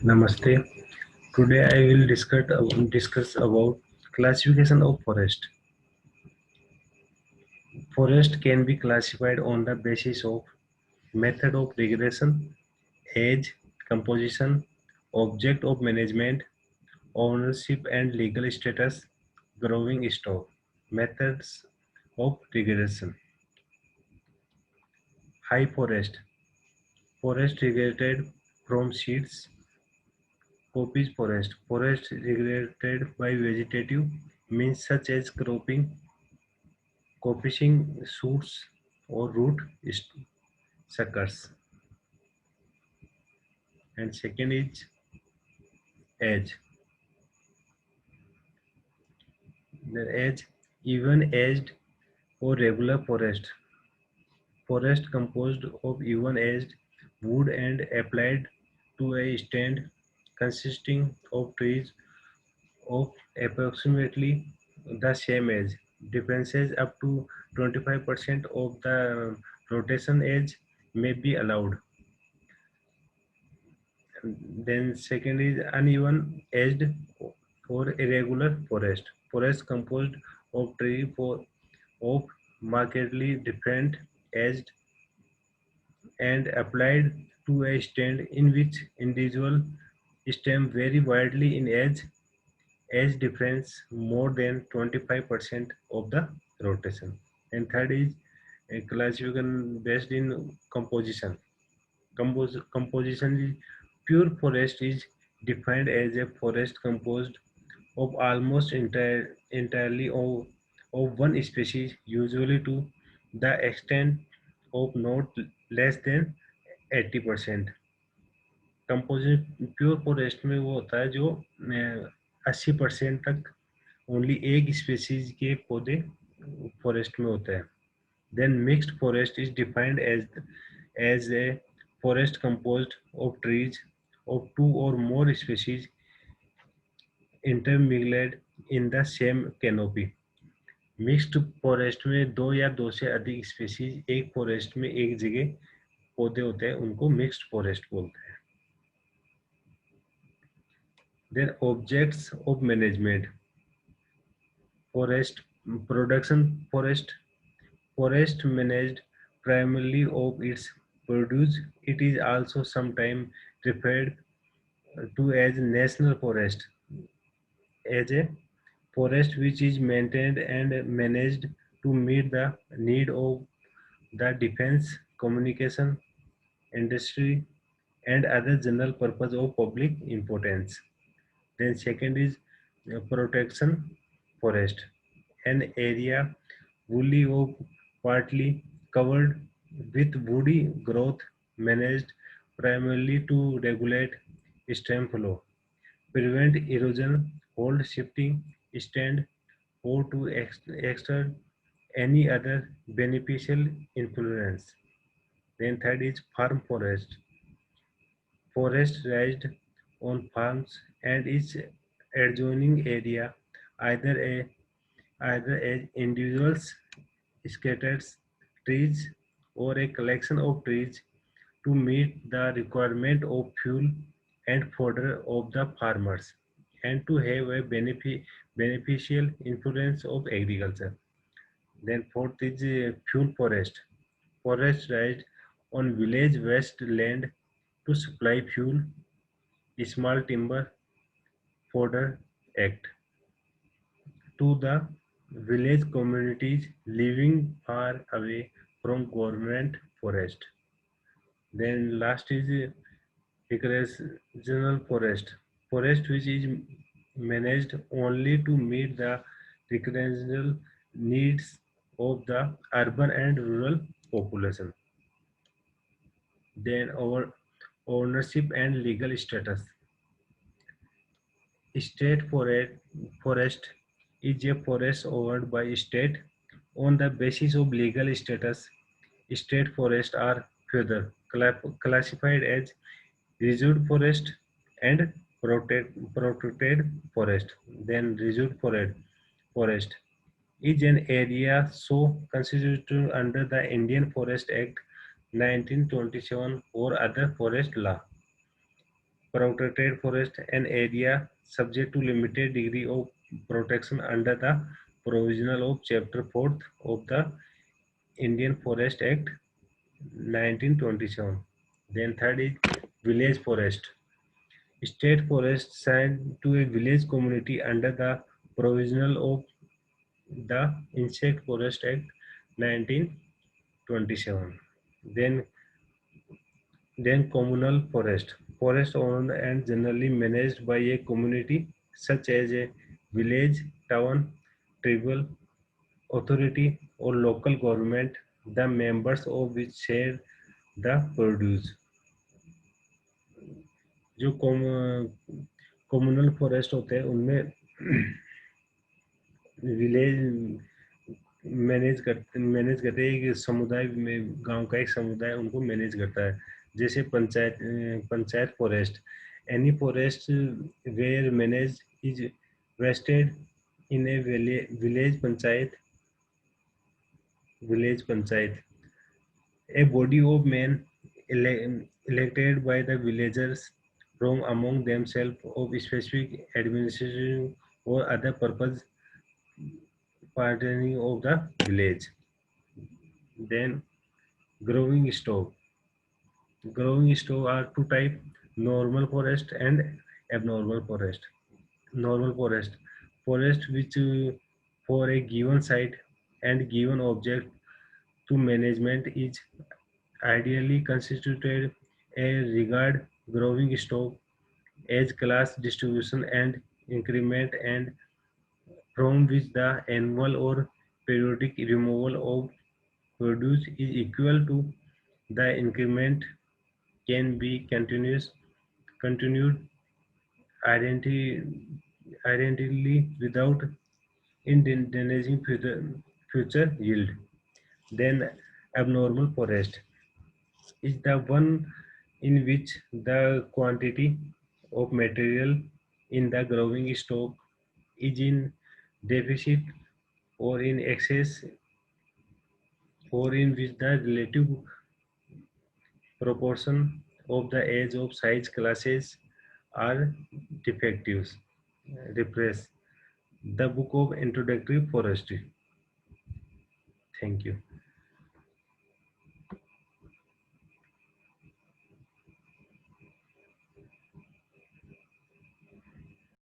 Namaste. Today I will discuss about classification of forest. Forest can be classified on the basis of method of regression, age, composition, object of management, ownership and legal status, growing stock. Methods of regression. High forest. Forest regulated from seeds. Coppice forest. Forest regulated by vegetative means such as cropping, coppicing shoots or root suckers. And second is edge. The edge, even edged or regular forest. Forest composed of even edged wood and applied to a stand consisting of trees of approximately the same age. Differences up to 25% of the rotation age may be allowed. Then second is uneven edged or irregular forest. Forest composed of of markedly different edged and applied to a stand in which individual stem vary widely in edge difference more than 25% of the rotation. And third is a classification based in composition. Composition is pure forest is defined as a forest composed of almost entirely of one species, usually to the extent of not less than 80%. Composite pure forest में वो होता है जो 80% तक only एक species के पौधे forest में होते हैं. Then mixed forest is defined as a forest composed of trees of two or more species intermingled in the same canopy. Mixed forest में दो या दो से अधिक स्पीसीज एक फॉरेस्ट में एक जगह पौधे होते हैं, उनको मिक्स्ड फॉरेस्ट बोलते हैं. Then objects of management. Forest production. Forest managed primarily of its produce. It is also sometimes referred to as national forest, as a forest which is maintained and managed to meet the need of the defense, communication, industry, and other general purpose of public importance. Then second is protection forest, an area wholly or partly covered with woody growth managed primarily to regulate stream flow, prevent erosion, hold shifting stand, or to exert any other beneficial influence. Then third is farm forest. Forest raised on farms and its adjoining area, either a either as individuals, scattered trees, or a collection of trees to meet the requirement of fuel and fodder of the farmers and to have a beneficial influence of agriculture. Then fourth is fuel forest. Forest raised on village waste land to supply fuel, small timber, fodder act to the village communities living far away from government forest. Then last is recreational forest. Forest which is managed only to meet the recreational needs of the urban and rural population. Then our ownership and legal status. State forest is a forest owned by state on the basis of legal status. State forests are further classified as reserved forest and protected forest. Then reserved forest is an area so constituted under the Indian Forest Act 1927 or other forest law. Protected forest, an area subject to limited degree of protection under the provisional of Chapter 4th of the Indian Forest Act 1927. Then third is village forest. State forest assigned to a village community under the provisional of the Insect Forest Act 1927. Then communal forest. Forest owned and generally managed by a community such as a village, town, tribal authority or local government, the members of which share the produce. जो communal forest होते हैं उनमें village manage करते हैं, एक समुदाय में, गांव का एक समुदाय उनको मैनेज करता है। जैसे panchayat forest, any forest where manage is vested in a village panchayat, a body of men elected by the villagers from among themselves of specific administration or other purpose pertaining of the village. Then growing stock. Growing stock are two types: normal forest and abnormal forest. Normal forest, forest which for a given site and given object to management is ideally constituted a regard growing stock as class distribution and increment, and from which the annual or periodic removal of produce is equal to the increment, can be continued identically without endangering future yield. Then abnormal forest is the one in which the quantity of material in the growing stock is in deficit or in excess, or in which the relative proportion of the age of size classes are defectives. Repress. The book of introductory forestry. Thank you.